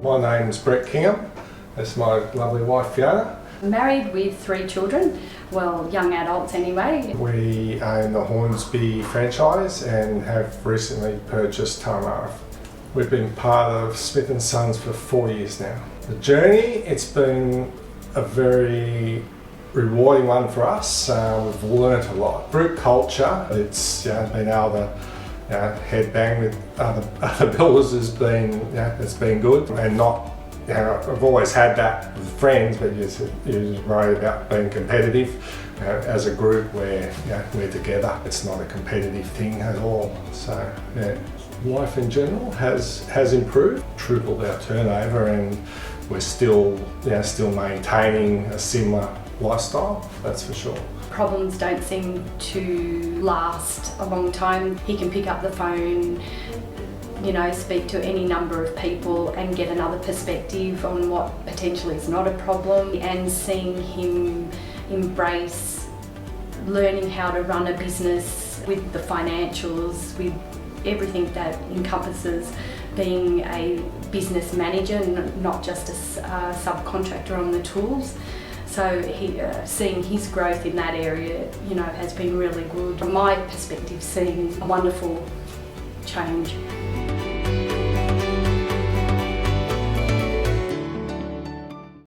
My name's Brett Kingham. That's my lovely wife Fiona. Married with 3 children, well, young adults anyway. We own the Hornsby franchise and have recently purchased Turramurra. We've been part of Smith & Sons for 4 years now. The journey, it's been a very rewarding one for us. We've learnt a lot. Group culture, it's been able to head bang with other builders has been, it's been good, and not, I've always had that with friends, but you're just worried about being competitive. As a group, we're together. It's not a competitive thing at all. So life in general has improved, tripled our turnover, and we're still maintaining a similar lifestyle. That's for sure. Problems don't seem to last a long time. He can pick up the phone, speak to any number of people and get another perspective on what potentially is not a problem, and seeing him embrace learning how to run a business with the financials, with everything that encompasses being a business manager, not just a subcontractor on the tools. So seeing his growth in that area, has been really good. From my perspective, seeing a wonderful change.